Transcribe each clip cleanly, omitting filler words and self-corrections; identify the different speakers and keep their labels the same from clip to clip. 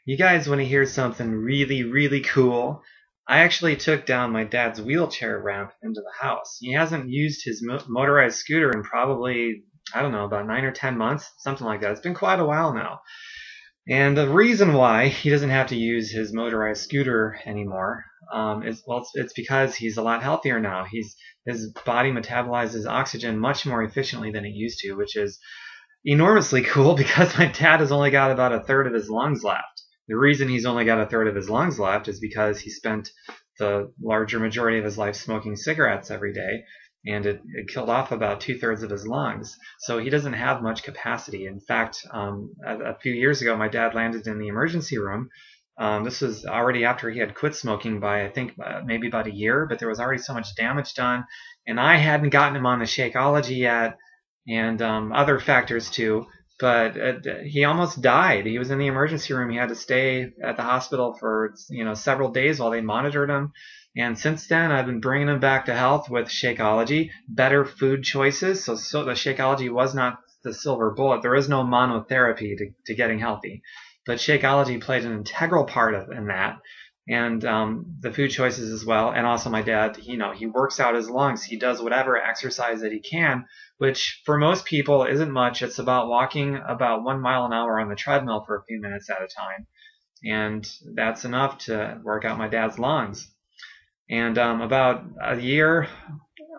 Speaker 1: You guys want to hear something really, really cool? I actually took down my dad's wheelchair ramp into the house. He hasn't used his motorized scooter in probably, I don't know, about 9 or 10 months, something like that. It's been quite a while now. And the reason why he doesn't have to use his motorized scooter anymore is, well, it's because he's a lot healthier now. His body metabolizes oxygen much more efficiently than it used to, which is enormously cool because my dad has only got about a third of his lungs left. The reason he's only got a third of his lungs left is because he spent the larger majority of his life smoking cigarettes every day, and it killed off about 2/3 of his lungs. So he doesn't have much capacity. In fact, a few years ago, my dad landed in the emergency room. This was already after he had quit smoking by, I think, maybe about a year, but there was already so much damage done, and I hadn't gotten him on the Shakeology yet, and other factors too. But he almost died. He was in the emergency room. He had to stay at the hospital for several days while they monitored him. And since then, I've been bringing him back to health with Shakeology, better food choices. So the Shakeology was not the silver bullet. There is no monotherapy to getting healthy, but Shakeology played an integral part in that. And the food choices as well. And also my dad, he works out his lungs. He does whatever exercise that he can, which for most people isn't much. It's about walking about 1 mile an hour on the treadmill for a few minutes at a time. And that's enough to work out my dad's lungs. And about a year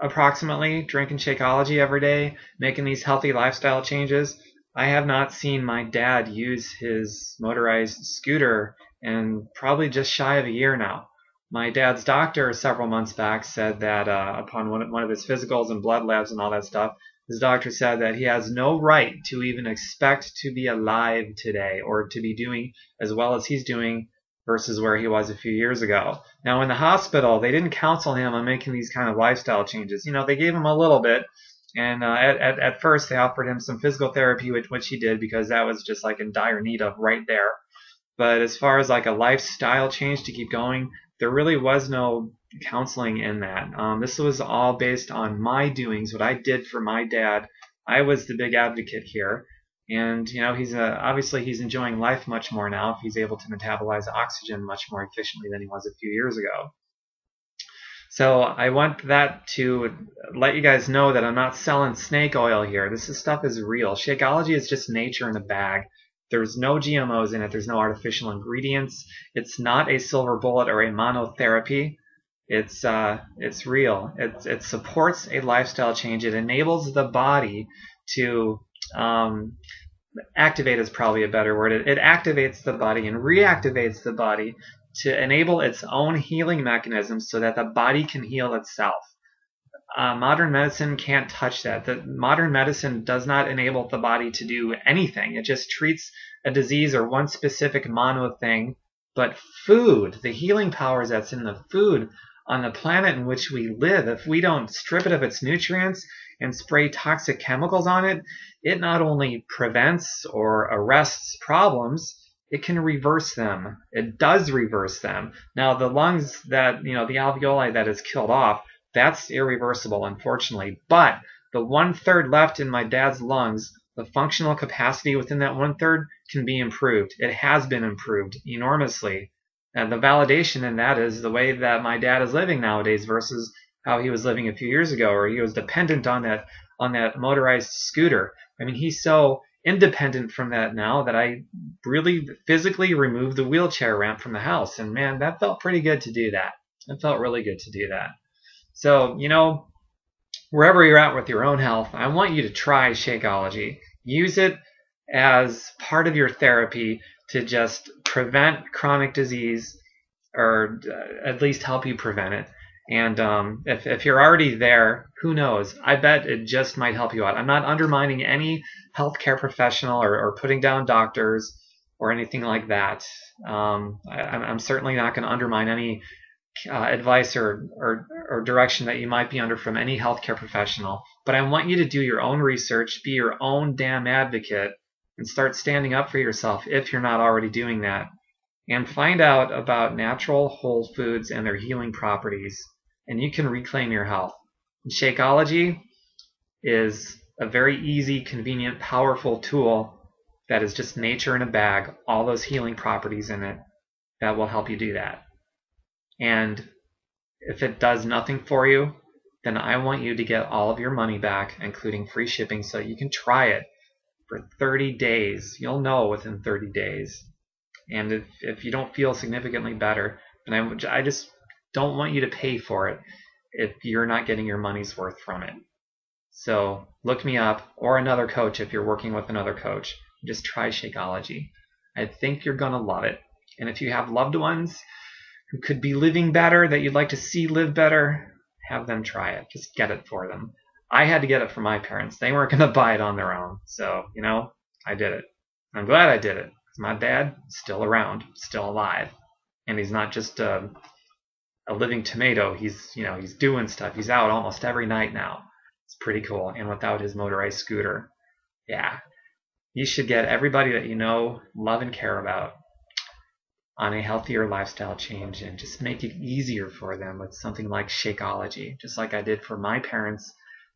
Speaker 1: approximately drinking Shakeology every day, making these healthy lifestyle changes, I have not seen my dad use his motorized scooter in probably just shy of a year now. My dad's doctor several months back said that upon one of his physicals and blood labs and all that stuff, his doctor said that he has no right to even expect to be alive today or to be doing as well as he's doing versus where he was a few years ago. Now, in the hospital, they didn't counsel him on making these kind of lifestyle changes. They gave him a little bit, and at first they offered him some physical therapy, which he did because that was just like in dire need of right there. But as far as like a lifestyle change to keep going, there really was no counseling in that. This was all based on my doings, what I did for my dad. I was the big advocate here. And he's obviously he's enjoying life much more now if he's able to metabolize oxygen much more efficiently than he was a few years ago. So I want that to let you guys know that I'm not selling snake oil here. Stuff is real. Shakeology is just nature in a bag. There's no GMOs in it. There's no artificial ingredients. It's not a silver bullet or a monotherapy. It's real. It supports a lifestyle change. It enables the body to activate is probably a better word. It activates the body and reactivates the body to enable its own healing mechanisms so that the body can heal itself. Modern medicine can't touch that. Modern medicine does not enable the body to do anything. It just treats a disease or one specific mono thing. But food, the healing powers that's in the food on the planet in which we live, if we don't strip it of its nutrients and spray toxic chemicals on it, it not only prevents or arrests problems, it can reverse them. It does reverse them. Now, the lungs that, the alveoli that is killed off, that's irreversible, unfortunately. But the 1/3 left in my dad's lungs, the functional capacity within that 1/3 can be improved. It has been improved enormously. And the validation in that is the way that my dad is living nowadays versus how he was living a few years ago, or he was dependent on that motorized scooter. I mean, he's so independent from that now that I really physically removed the wheelchair ramp from the house. And man, that felt pretty good to do that. It felt really good to do that. So, wherever you're at with your own health, I want you to try Shakeology. Use it as part of your therapy to just prevent chronic disease, or at least help you prevent it. And if you're already there, who knows? I bet it just might help you out. I'm not undermining any healthcare professional or putting down doctors or anything like that. I'm certainly not going to undermine any advice or direction that you might be under from any healthcare professional. But I want you to do your own research, be your own damn advocate, and start standing up for yourself if you're not already doing that. And find out about natural whole foods and their healing properties, and you can reclaim your health. And Shakeology is a very easy, convenient, powerful tool that is just nature in a bag, all those healing properties in it that will help you do that. And if it does nothing for you, then I want you to get all of your money back, including free shipping, so you can try it for 30 days. You'll know within 30 days. And if you don't feel significantly better, then I just don't want you to pay for it if you're not getting your money's worth from it. So look me up, or another coach if you're working with another coach. Just try Shakeology. I think you're going to love it. And if you have loved ones who could be living better, that you'd like to see live better, have them try it. Just get it for them. I had to get it for my parents. They weren't going to buy it on their own. So, I did it. I'm glad I did it. My dad is still around, still alive. And he's not just a living tomato. He's doing stuff. He's out almost every night now. It's pretty cool. And without his motorized scooter. Yeah. You should get everybody that you know, love, and care about on a healthier lifestyle change, and just make it easier for them with something like Shakeology, just like I did for my parents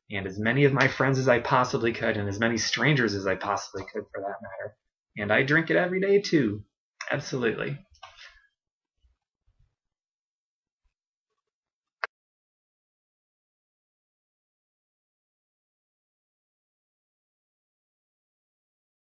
Speaker 1: and as many of my friends as I possibly could, and as many strangers as I possibly could for that matter. And I drink it every day too. Absolutely.